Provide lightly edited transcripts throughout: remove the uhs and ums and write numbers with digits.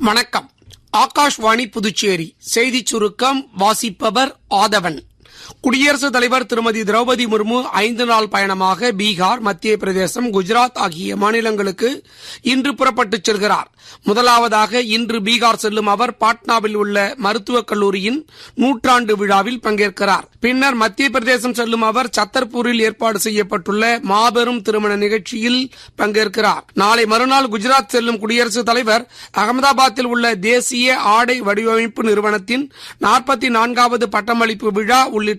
வணக்கம். ஆகாஷ்வாணி புதுச்சேரி செய்திச் சுருக்கம் வாசிப்பவர் ஆதவன். குடியரசுத் தலைவர் திருமதி திரௌபதி முர்மு 5 நாள் பயணமாக பீகார், மத்திய பிரதேசம், குஜராத் ஆகிய மாநிலங்களுக்கு இன்று புறப்பட்டுச் செல்கிறார். முதலாவதாக இன்று பீகார் செல்லும் அவர் பாட்னாவில் உள்ள மருத்துவக் கல்லூரியின் 100ஆண்டு விழாவில் பங்கேற்கிறார். பின்னர் மத்திய பிரதேசம் செல்லும் அவர் சத்தர்பூரில் ஏற்பாடு செய்யப்பட்டுள்ள மாபெரும் திருமண நிகழ்ச்சியில் பங்கேற்கிறார். நாளை மறுநாள் குஜராத் செல்லும் குடியரசுத் தலைவர் அகமதாபாத்தில் உள்ள தேசிய ஆடை வடிவமைப்பு நிறுவனத்தின் 44வது பட்டமளிப்பு விழா உள்ளிட்ட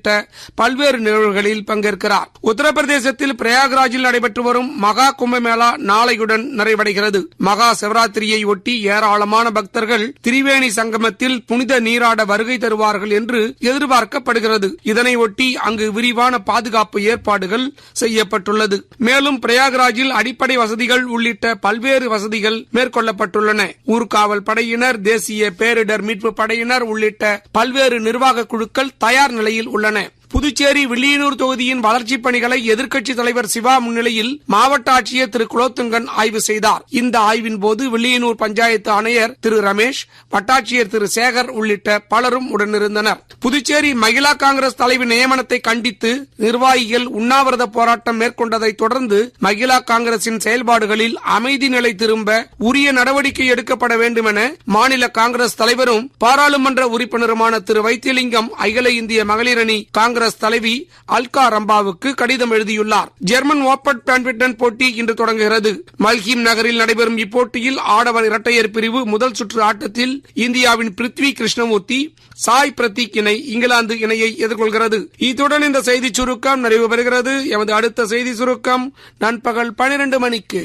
பல்வேறு நிகழ்வுகளில் பங்கேற்கிறார். உத்தரப்பிரதேசத்தில் பிரயாக்ராஜில் நடைபெற்று வரும் மகா கும்பமேளா நாளையுடன் நிறைவடைகிறது. மகா சிவராத்திரியை ஒட்டி ஏராளமான பக்தர்கள் திரிவேணி சங்கமத்தில் புனித நீராட வருகை தருவார்கள் என்று எதிர்பார்க்கப்படுகிறது. இதனை ஒட்டி அங்கு விரிவான பாதுகாப்பு ஏற்பாடுகள் செய்யப்பட்டுள்ளது. மேலும் பிரயாக்ராஜில் அடிப்படை வசதிகள் உள்ளிட்ட பல்வேறு வசதிகள் மேற்கொள்ளப்பட்டுள்ளன. ஊர்காவல் படையினர், தேசிய பேரிடர் மீட்பு படையினர் உள்ளிட்ட பல்வேறு நிர்வாக குழுக்கள் தயார் நிலையில் உள்ளன. புதுச்சேரி வில்லியனூர் தொகுதியின் வளர்ச்சிப் பணிகளை எதிர்க்கட்சித் தலைவர் சிவா முன்னிலையில் மாவட்ட ஆட்சியர் திரு குலோத்துங்கன் ஆய்வு செய்தார். இந்த ஆய்வின் போது வில்லியனூர் பஞ்சாயத்து ஆணையர் திரு ரமேஷ், வட்டாட்சியர் திரு சேகர் உள்ளிட்ட பலரும் உடனிருந்தனர். புதுச்சேரி மகிழா காங்கிரஸ் தலைவி நியமனத்தை கண்டித்து நிர்வாகிகள் உண்ணாவிரத போராட்டம் மேற்கொண்டதை தொடர்ந்து மகிழா காங்கிரசின் செயல்பாடுகளில் அமைதி நிலை திரும்ப உரிய நடவடிக்கை எடுக்கப்பட வேண்டும் என மாநில காங்கிரஸ் தலைவரும் பாராளுமன்ற உறுப்பினருமான திரு வைத்தியலிங்கம் அகில இந்திய மகளிர் அணி காங்கிரஸ் தலைவி அல்கா ரம்பாவுக்கு கடிதம் எழுதியுள்ளார். ஜெர்மன் ஓபன் பேட்மிண்டன் போட்டி இன்று தொடங்குகிறது. மல்ஹீம் நகரில் நடைபெறும் இப்போட்டியில் ஆடவர் இரட்டையர் பிரிவு முதல் சுற்று ஆட்டத்தில் இந்தியாவின் பிருத்வி கிருஷ்ணமூர்த்தி, சாய் பிரதீக் இணை இங்கிலாந்து இணையை எதிர்கொள்கிறது. இத்துடன் இந்த செய்திச் சுருக்கம் நிறைவு பெறுகிறது. எமது அடுத்த செய்தி சுருக்கம் நண்பகல் 12 மணிக்கு.